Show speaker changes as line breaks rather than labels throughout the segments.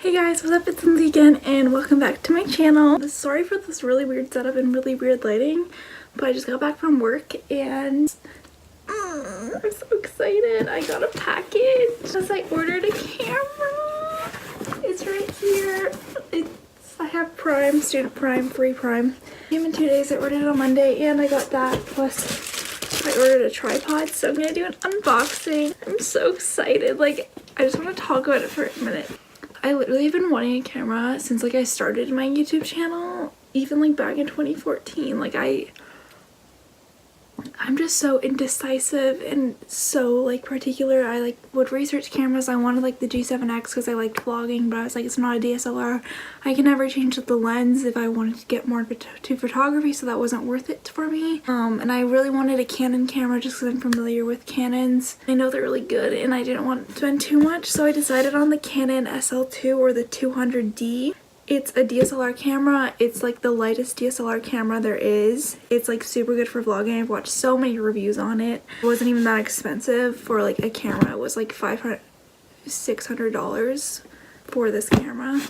Hey guys, what's up? It's Lindsay again and welcome back to my channel. Sorry for this really weird setup and really weird lighting, but I just got back from work and I'm so excited. I got a package because I ordered a camera. It's right here. I have Prime, Student Prime, free Prime. Came in 2 days. I ordered it on Monday and I got that, plus I ordered a tripod, so I'm gonna do an unboxing. I'm so excited. Like, I just want to talk about it for a minute. I literally have been wanting a camera since like I started my YouTube channel, even like back in 2014. Like I'm just so indecisive and so like particular. I like would research cameras. I wanted like the G7X because I liked vlogging, but I was like, it's not a DSLR. I can never change the lens if I wanted to get more to photography, so that wasn't worth it for me. And I really wanted a Canon camera just because I'm familiar with Canons. I know they're really good and I didn't want to spend too much, so I decided on the Canon SL2 or the 200D. It's a DSLR camera. It's like the lightest DSLR camera there is. It's like super good for vlogging. I've watched so many reviews on it. It wasn't even that expensive for like a camera. It was like $500, $600 for this camera.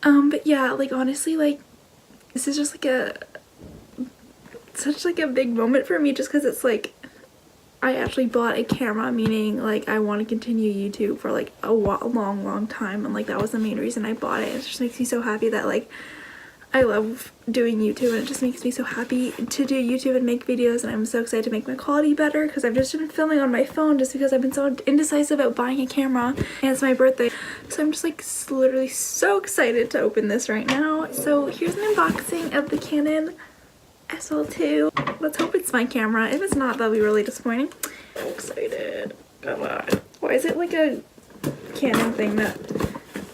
But yeah, like honestly, like this is just like such like a big moment for me, just because it's like I actually bought a camera, meaning like I want to continue YouTube for like a long time, and like that was the main reason I bought it. It just makes me so happy that like I love doing YouTube, and it just makes me so happy to do YouTube and make videos, and I'm so excited to make my quality better because I've just been filming on my phone just because I've been so indecisive about buying a camera, and it's my birthday, so I'm just like literally so excited to open this right now. So here's an unboxing of the Canon SL2. Let's hope it's my camera. If it's not, that'll be really disappointing. So excited. Come on. Why is it like a Canon thing that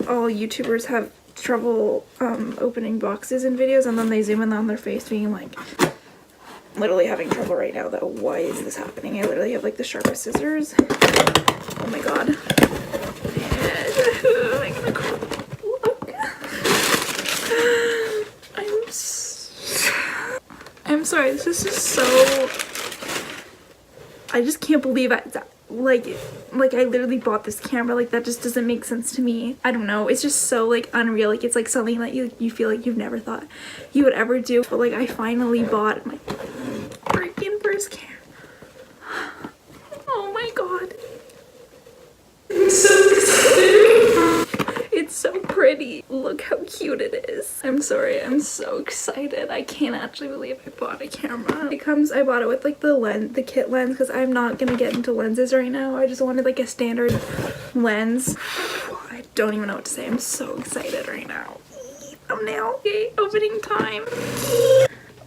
all YouTubers have trouble opening boxes in videos, and then they zoom in on their face being like literally having trouble right now though? Why is this happening? I literally have like the sharpest scissors. Oh my god. Am I gonna cry? Look. I'm sorry, this is just so, I just can't believe I literally bought this camera. Like, that just doesn't make sense to me. I don't know, it's just so like unreal. Like, it's like something that you feel like you've never thought you would ever do, but like I finally bought my freaking first camera. Oh my god, I'm so excited. It's so pretty. Look how cute it is. I'm sorry, I'm so excited. I can't actually believe I bought a camera. I bought it with like the kit lens, because I'm not gonna get into lenses right now. I just wanted like a standard lens. I don't even know what to say. I'm so excited right now. Thumbnail. Okay, opening time.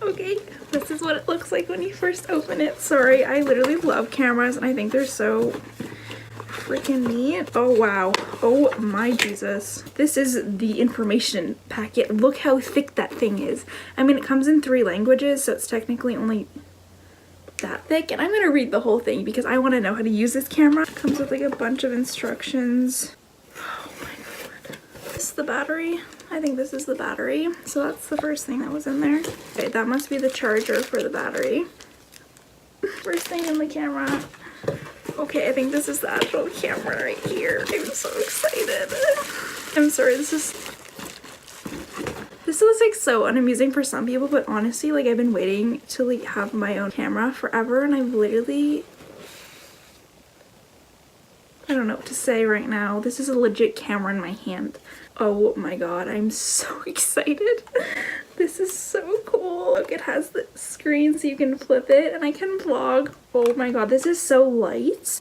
Okay, this is what it looks like when you first open it. Sorry, I literally love cameras and I think they're so freaking neat. Oh wow, oh my Jesus, this is the information packet. Look how thick that thing is. I mean, it comes in 3 languages, so it's technically only that thick, and I'm gonna read the whole thing because I want to know how to use this camera. It comes with like a bunch of instructions. Oh my god. This is the battery. I think this is the battery, so that's the first thing that was in there. Okay, that must be the charger for the battery. First thing in the camera. Okay, I think this is the actual camera right here. I'm so excited. I'm sorry, this is like so unamusing for some people, but honestly, like I've been waiting to like have my own camera forever, and I've literally, I don't know what to say right now. This is a legit camera in my hand. Oh my god, I'm so excited. This is so cool. Look, it has the screen so you can flip it and I can vlog. Oh my god, this is so light.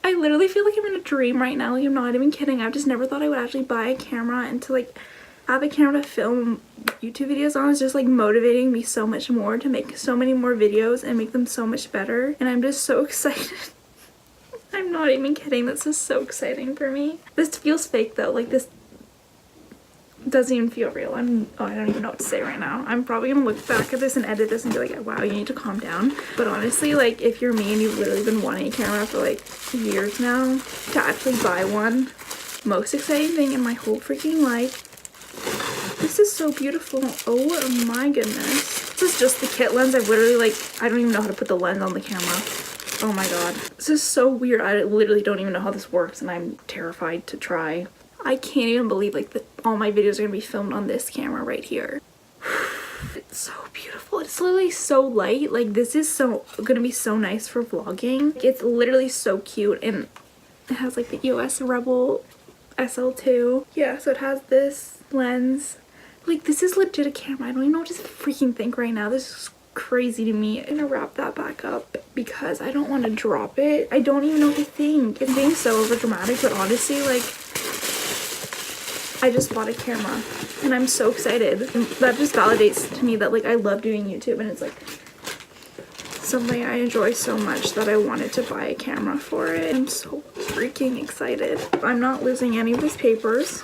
I literally feel like I'm in a dream right now. Like, I'm not even kidding. I've just never thought I would actually buy a camera, and to like have a camera to film YouTube videos on is just like motivating me so much more to make so many more videos and make them so much better. And I'm just so excited. I'm not even kidding. This is so exciting for me. This feels fake though. Like, this doesn't even feel real. I don't even know what to say right now. I'm probably gonna look back at this and edit this and be like, wow, you need to calm down. But honestly, like, if you're me and you've literally been wanting a camera for like years now, to actually buy one, most exciting thing in my whole freaking life. This is so beautiful. Oh my goodness. This is just the kit lens. I literally, like, I don't even know how to put the lens on the camera. Oh my god. This is so weird. I literally don't even know how this works and I'm terrified to try. I can't even believe like all my videos are gonna be filmed on this camera right here. It's so beautiful. It's literally so light. Like this is gonna be so nice for vlogging. It's literally so cute and it has like the EOS Rebel SL2. Yeah, so it has this lens. Like this is legit a camera. I don't even know what to freaking think right now. This is crazy to me. I'm gonna wrap that back up because I don't want to drop it. I don't even know what to think. It's being so over dramatic, but honestly, like I just bought a camera and I'm so excited. And that just validates to me that like I love doing YouTube and it's like something I enjoy so much that I wanted to buy a camera for it. I'm so freaking excited. I'm not losing any of these papers.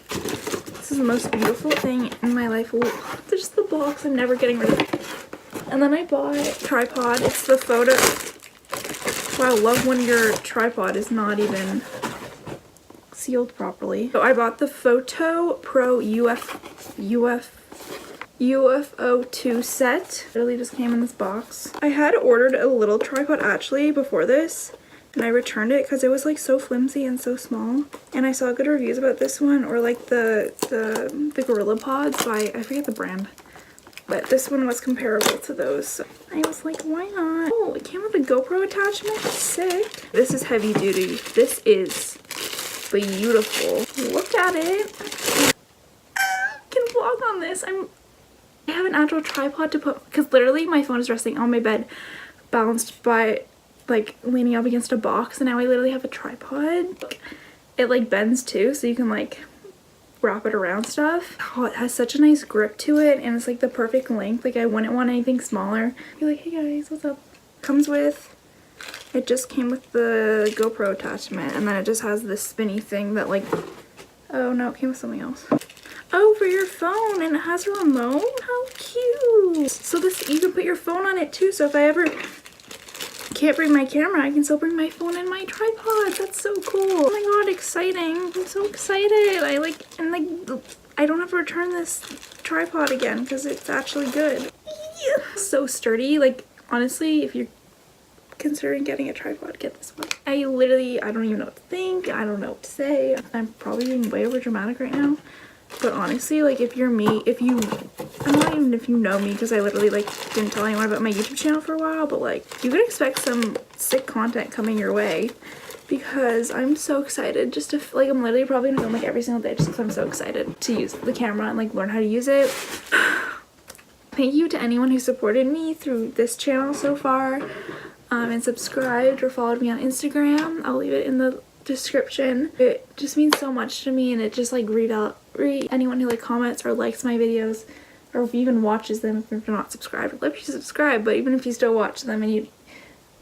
This is the most beautiful thing in my life. Oh, there's the box. I'm never getting rid of it. And then I bought a tripod. It's the photo. Wow, love when your tripod is not even sealed properly. So I bought the Photo Pro UFO 2 set. It really just came in this box. I had ordered a little tripod actually before this and I returned it because it was like so flimsy and so small. And I saw good reviews about this one, or like the Gorilla Pods by, I forget the brand. But this one was comparable to those. So I was like, why not? Oh, it came with a GoPro attachment. Sick. This is heavy duty. This is beautiful. Look at it. I can vlog on this. I have an actual tripod to put, because literally my phone is resting on my bed, balanced by like leaning up against a box, and now I literally have a tripod. It like bends too, so you can like wrap it around stuff. Oh, it has such a nice grip to it and it's like the perfect length. Like I wouldn't want anything smaller. Be like, hey guys, what's up? It just came with the GoPro attachment, and then it just has this spinny thing that like, oh no, it came with something else. Oh, for your phone, and it has a remote? How cute. So this, you can put your phone on it too, so if I ever can't bring my camera, I can still bring my phone and my tripod. That's so cool. Oh my god, exciting. I'm so excited. I don't have to return this tripod again because it's actually good. Yeah. So sturdy. Like honestly, if you're considering getting a tripod, get this one. I don't even know what to think. I don't know what to say. I'm probably being way over dramatic right now. But honestly, like if you're me, I don't even know if you know me, because I literally like didn't tell anyone about my YouTube channel for a while, but like you can expect some sick content coming your way because I'm so excited just to like, I'm literally probably gonna film like every single day just because I'm so excited to use the camera and like learn how to use it. Thank you to anyone who supported me through this channel so far, and subscribed or followed me on Instagram. I'll leave it in the description. It just means so much to me, and it just like anyone who like comments or likes my videos, or even watches them. If you're not subscribed, I'd love you to subscribe, but even if you still watch them and you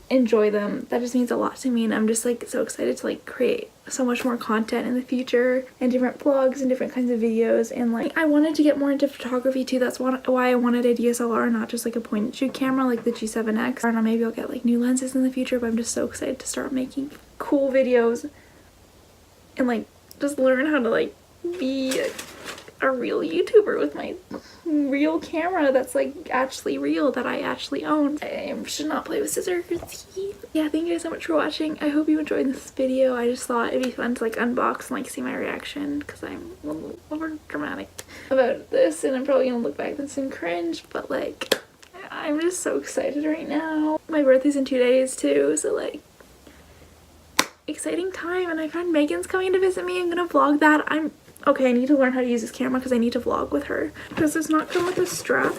enjoy them, that just means a lot to me, and I'm just like so excited to like create so much more content in the future and different vlogs and different kinds of videos. And like I wanted to get more into photography too. That's why I wanted a DSLR, not just like a point and shoot camera like the G7X. I don't know, maybe I'll get like new lenses in the future, but I'm just so excited to start making cool videos and like just learn how to like be a real YouTuber with my real camera that's like actually real, that I actually own. I should not play with scissors. Yeah, thank you guys so much for watching. I hope you enjoyed this video. I just thought it'd be fun to like unbox and like see my reaction because I'm a little over dramatic about this, and I'm probably gonna look back at this and cringe, but like I'm just so excited right now. My birthday's in 2 days too, so like exciting time. And my friend Megan's coming to visit me. I'm gonna vlog that. Okay, I need to learn how to use this camera because I need to vlog with her. Does this not come with a strap?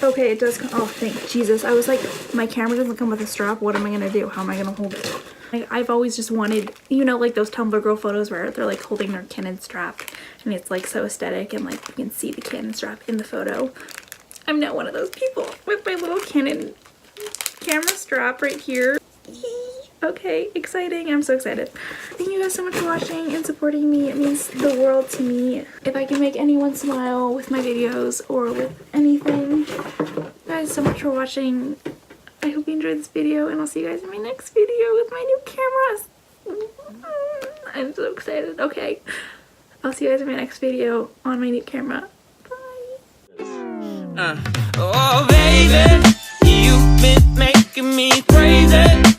Okay, it does come. Oh, thank Jesus. I was like, my camera doesn't come with a strap. What am I gonna do? How am I gonna hold it? Like, I've always just wanted, you know, like those Tumblr girl photos where they're like holding their Canon strap and it's like so aesthetic and like you can see the Canon strap in the photo. I'm now one of those people with my little Canon camera strap right here. Okay, exciting. I'm so excited. Thank you guys so much for watching and supporting me. It means the world to me. If I can make anyone smile with my videos or with anything. Thank you guys so much for watching. I hope you enjoyed this video, and I'll see you guys in my next video with my new cameras. I'm so excited. Okay, I'll see you guys in my next video on my new camera. Bye. Oh baby, you've been making me crazy.